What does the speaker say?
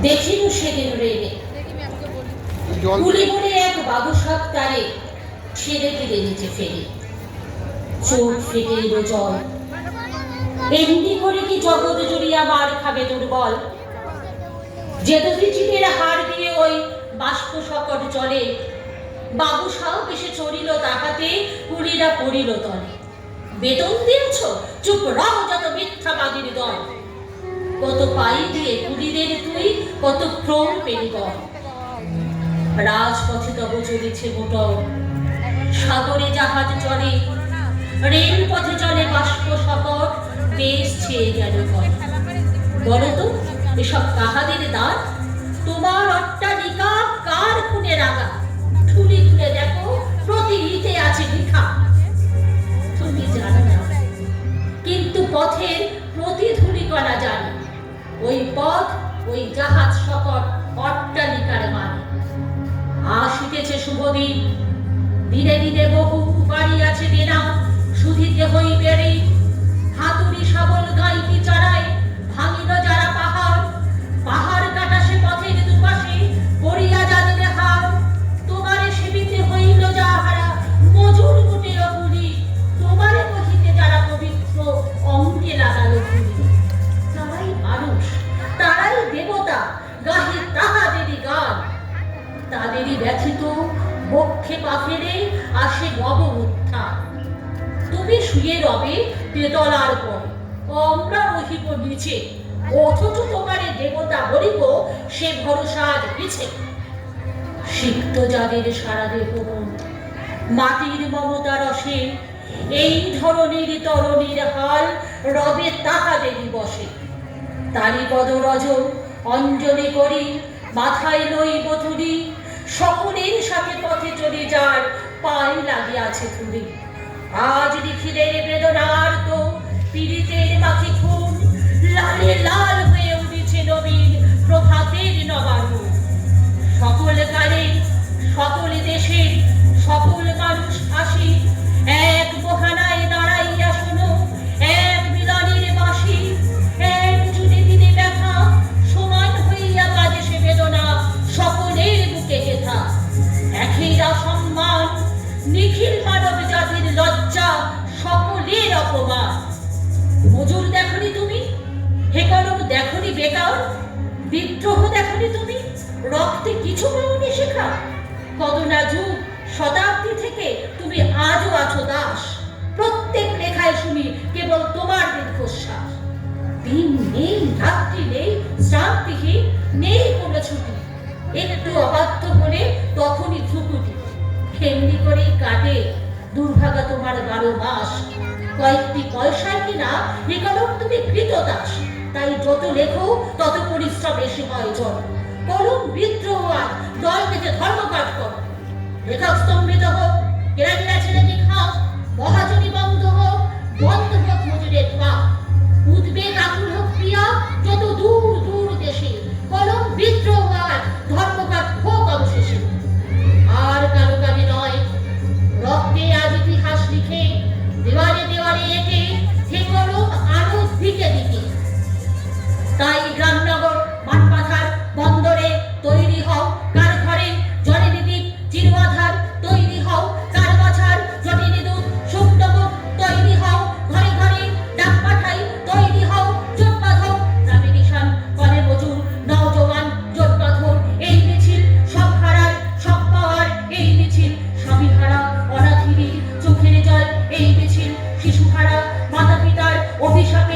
দেখিনু সেদিন রেলে কুলি বলে এক বাবুসাপ তারে ছেড়ে দিলে নিচে ফেলে। চোখ ফেটে এলো জল, এমনি করে কি জগৎ জুড়িয়া মার খাবে দুর্বল। যেদিনের হাড় দিয়ে ওই বাষ্প সকট চলে, বাবু সাপ এসে চড়িল তাহাতে, কুলিরা পড়িল তলে। বেতন দিয়েছ, চুপ রহ যত মিথ্যাবাদীর দল। কত পাই দিয়ে কুলিদের তুই, কত ক্রম পেলি কর। রাজপথে তব চলেছে মোটর, সাগরে জাহাজ চলে, রেল পথে চলে বাষ্প সকট, দেশ ছেয়ে গেল ঘর। বলতো এসব কাহাদের দান? তোমার অট্টালিকা কার খুনে রাগা? ঠুলি খুলে দেখো, প্রতি ইটে আছে লিখা। তুমি জানো না, কিন্তু পথের প্রতি ধূলিকণা জানে। ওই পথ, ওই জাহাজ সকট, অট্টালিকার মানে। আসিতেছে শুভদিন, দিনে দিনে বহু বাড়ি আছে দেনা, শুধিতে হইবে ঋণ। হাতুড়ি শাবল গাইতি চারায়, ভাঙিল যারা পাহাড়। পাহাড় কাটা সে পথের দুপাশে, পড়িয়া যাদিলে হার। তোমারে সেবিতে হইল যাহারা, মজুর মুটের গুলি। তোমারে কহিতে যারা পবিত্র, অঙ্গে লাগালো গুলি। তারাই মানুষ, তারাই দেবতা, গাহি তাহাদেরই গান। তাদেরই ব্যথিত বক্ষে পা ফেলে আসে নব উত্থান। তুমি শুয়ে রবে তেতলার পর, আমরা রহিব নিচে। অথচ তোমারে দেবতা বলিব, সে ভরসা আজ পিছে। সিক্ত যাদের সারা দেহ মাটির মমতা রসে, এই ধরনের তরণীর হাল রবে তাহাদেরই বসে। তারি পদ রজ অঞ্জলি করি, মাথায় লইব তুলি। সকলের সাথে পথে চলে যার, পায়ে লাগিয়াছে তুলি। আজ লিখিলের বেদনার তো পীড়িতের মাখি খুন, লালে লাল হয়ে উঠেছে নবীন প্রভাতের নবারুণ। সকল কালে সকল দেশের সকল মানুষ আসি, এক বহানায় দাঁড়াইয়া শোনো, এক মিলনের বাঁশি। এক জুড়ে দিনে ব্যথা, সমান হইয়া কাজে সে বেদনা, সকলের বুকে হেথা। একেরা সম্মান, নিখিল মানব জাতির লজ্জা, সকলের অপমান। মজুর দেখনি তুমি, হেকলম দেখনি বেকার, বিদ্রোহ দেখনি তুমি, রক্তে কিছু পাওনি শেখা। কত না যুগ শতাব্দী থেকে তুমি আজও আছো দাস। প্রত্যেক লেখায় শুনি কেবল তোমার দীর্ঘশ্বাস। দিন নেই, রাত্রি নেই, শ্রান্তিহীন, নেই কোনো ছুটি। একটু অবাধ্য হলে তখনই ধ্রুকুটি। এমনি করেই কাটে দুর্ভাগা তোমার 12 মাস। কয়েকটি পয়সায় কিনা নিকলম তুমি কৃতদাস। তাই যত লেখো তত পরিশ্রম বেশি হয় জন। কলম বিদ্রোহ আর দল থেকে ধর্মঘট কর। লেখক স্তম্ভিত হোক, কেরানিরা ছেলেকে খাও, মহাজনী বন্ধ হোক, বন্ধ হোক মজুরের পা। উদ্বেগ আকুল হোক প্রিয়া যত দূর দূর দেশে, কলম বিদ্রোহ আর ধর্মঘট হোক অবশেষে। আর কারো কাজে নয়, রক্তে আজ ইতিহাস লিখে, দেওয়ারে দেওয়ারে এঁকে, হে কলম আরো দিকে দিকে। তাই গ্রামনগর মাঠপাথার বন্দরে তৈরি হও কার ঘরে, জলে দ্বীপ চিরবাধার তৈরি হও কার বাছার। জটিল দুধ শুকনবুক তৈরি হও ঘরে ঘরে, ডাক পাঠাই তৈরি হও জোট বাঁধো। গ্রামে নিশান করে মজুর নওজওয়ান জোট বাঁধো। এই মিছিল সব হারার সব পাওয়ার, এই মিছিল স্বামী হারা অনাথিনীর চোখের জল। এই মিছিল শিশু হারা মাতা পিতার অভিশাপ।